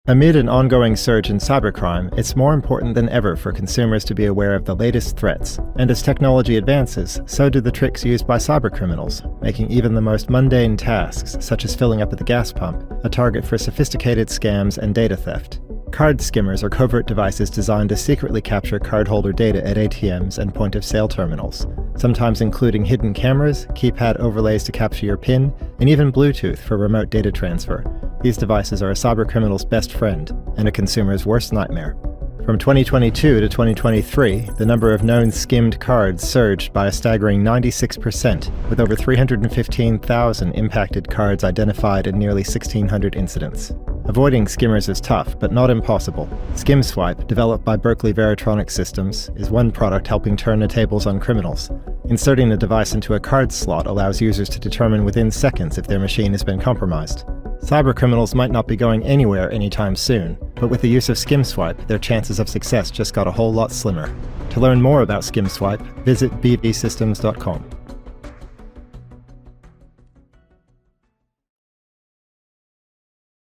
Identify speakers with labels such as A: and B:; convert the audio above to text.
A: Amid an ongoing surge in cybercrime, it's more important than ever for consumers to be aware of the latest threats. And as technology advances, so do the tricks used by cybercriminals, making even the most mundane tasks, such as filling up at the gas pump, a target for sophisticated scams and data theft. Card skimmers are covert devices designed to secretly capture cardholder data at ATMs and point-of-sale terminals, sometimes including hidden cameras, keypad overlays to capture your PIN, and even Bluetooth for remote data transfer. These devices are a cybercriminal's best friend and a consumer's worst nightmare. From 2022 to 2023, the number of known skimmed cards surged by a staggering 96%, with over 315,000 impacted cards identified in nearly 1,600 incidents. Avoiding skimmers is tough, but not impossible. Skim Swipe, developed by Berkeley Veritronic Systems, is one product helping turn the tables on criminals. Inserting the device into a card slot allows users to determine within seconds if their machine has been compromised. Cybercriminals might not be going anywhere anytime soon, but with the use of Skim Swipe, their chances of success just got a whole lot slimmer. To learn more about Skim Swipe, visit bvsystems.com.